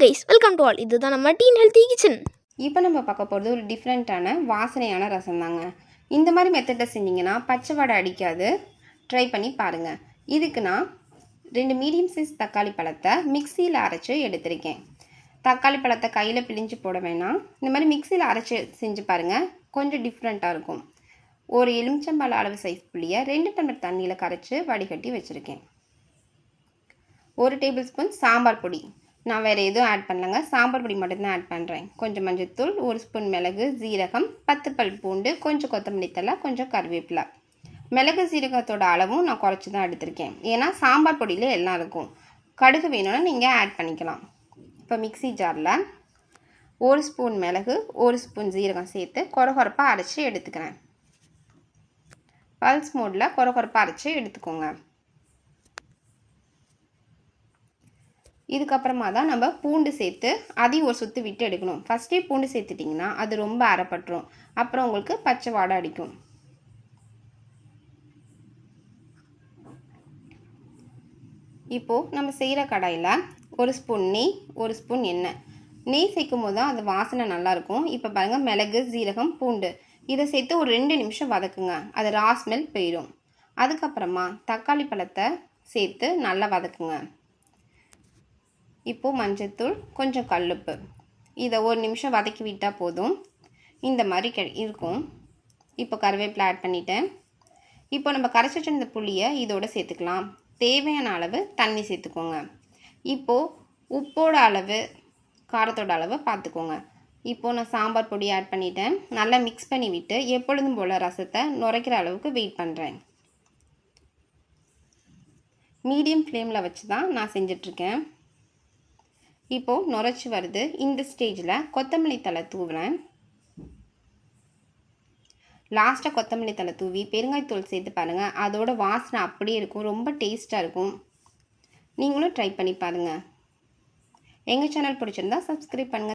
Guys, welcome to all. இதுதான் நம்ம dean healthy kitchen. இப்போ நம்ம பார்க்க போகிறது ஒரு டிஃப்ரெண்ட்டான வாசனையான ரசம் தாங்க. இந்த மாதிரி மெத்தடில் செஞ்சிங்கன்னா பச்சை வடை அடிக்காது. ட்ரை பண்ணி பாருங்கள். இதுக்கு நான் 2 மீடியம் சைஸ் தக்காளி பழத்தை மிக்சியில் அரைச்சி எடுத்திருக்கேன். தக்காளி பழத்தை கையில் பிழிஞ்சு போட வேணாம். இந்த மாதிரி மிக்சியில் அரைச்சி செஞ்சு பாருங்கள், கொஞ்சம் டிஃப்ரெண்ட்டாக இருக்கும். ஒரு எலுமிச்சம்பழ அளவு சைஸ் புளியை 2 டம்ளர் தண்ணியில் கரைச்சி வடிகட்டி வச்சுருக்கேன். 1 டேபிள் ஸ்பூன் சாம்பார் பொடி, நான் வேறு எதுவும் ஆட் பண்ணலங்க, சாம்பார் பொடி மட்டும்தான் ஆட் பண்ணுறேன். கொஞ்சம் மஞ்சள்தூள், 1 ஸ்பூன் மிளகு, ஜீரகம், 10 பல் பூண்டு, கொஞ்சம் கொத்தமல்லி தழை, கொஞ்சம் கருவேப்பிலை. மிளகு ஜீரகத்தோட அளவும் நான் குறைச்சி தான் எடுத்திருக்கேன், ஏன்னா சாம்பார் பொடியில் எல்லாம் இருக்கும். கடுகு வேணும்னா நீங்கள் ஆட் பண்ணிக்கலாம். இப்போ மிக்சி ஜாரில் 1 ஸ்பூன் மிளகு, 1 ஸ்பூன் ஜீரகம் சேர்த்து கொரகொரப்பாக அரைச்சி எடுத்துக்கிறேன். பல்ஸ் மோடில் கொரகொரப்பாக அரைச்சி எடுத்துக்கோங்க. இதுக்கப்புறமா தான் நம்ம பூண்டு சேர்த்து அதையும் ஒரு சுற்று விட்டு எடுக்கணும். ஃபஸ்ட்டே பூண்டு சேர்த்துட்டிங்கன்னா அது ரொம்ப அரைப்பட்டுரும், அப்புறம் உங்களுக்கு பச்சை வாடை அடிக்கும். இப்போது நம்ம செய்கிற கடாயில் 1 ஸ்பூன் நெய், 1 ஸ்பூன் எண்ணெய். நெய் சேர்க்கும் போது தான் அது வாசனை நல்லாயிருக்கும். இப்போ பாருங்கள், மிளகு, ஜீரகம், பூண்டு இதை சேர்த்து ஒரு 2 நிமிஷம் வதக்குங்க. அது ரா ஸ்மெல் போயிடும். அதுக்கப்புறமா தக்காளி பழத்தை சேர்த்து நல்லா வதக்குங்க. இப்போது மஞ்சள்தூள், கொஞ்சம் கல்லுப்பு, இதை 1 நிமிஷம் வதக்கி விட்டால் போதும். இந்த மாதிரி இருக்கும். இப்போ கருவேப்பிலை ஆட் பண்ணிட்டேன். இப்போ நம்ம கரைச்சி வச்சிருந்த புளியை இதோடு சேர்த்துக்கலாம். தேவையான அளவு தண்ணி சேர்த்துக்கோங்க. இப்போது உப்போட அளவு, காரத்தோட அளவு பார்த்துக்கோங்க. இப்போது நான் சாம்பார் பொடி ஆட் பண்ணிட்டேன். நல்லா மிக்ஸ் பண்ணி விட்டு எப்பொழுதும் போல் ரசத்தை நுரைக்கிற அளவுக்கு வெயிட் பண்ணுறேன். மீடியம் ஃப்ளேமில் வச்சு தான் நான் செஞ்சிட்ருக்கேன். இப்போது நுரைச்சி வருது. இந்த ஸ்டேஜில் கொத்தமல்லி தழை தூவுறேன். லாஸ்ட்டாக கொத்தமல்லி தழை தூவி பெருங்காயத்தூள் சேர்த்து பாருங்கள், அதோட வாசனை அப்படியே இருக்கும், ரொம்ப டேஸ்ட்டாக இருக்கும். நீங்களும் ட்ரை பண்ணி பாருங்கள். எங்கள் சேனல் பிடிச்சிருந்தா சப்ஸ்கிரைப் பண்ணுங்கள்.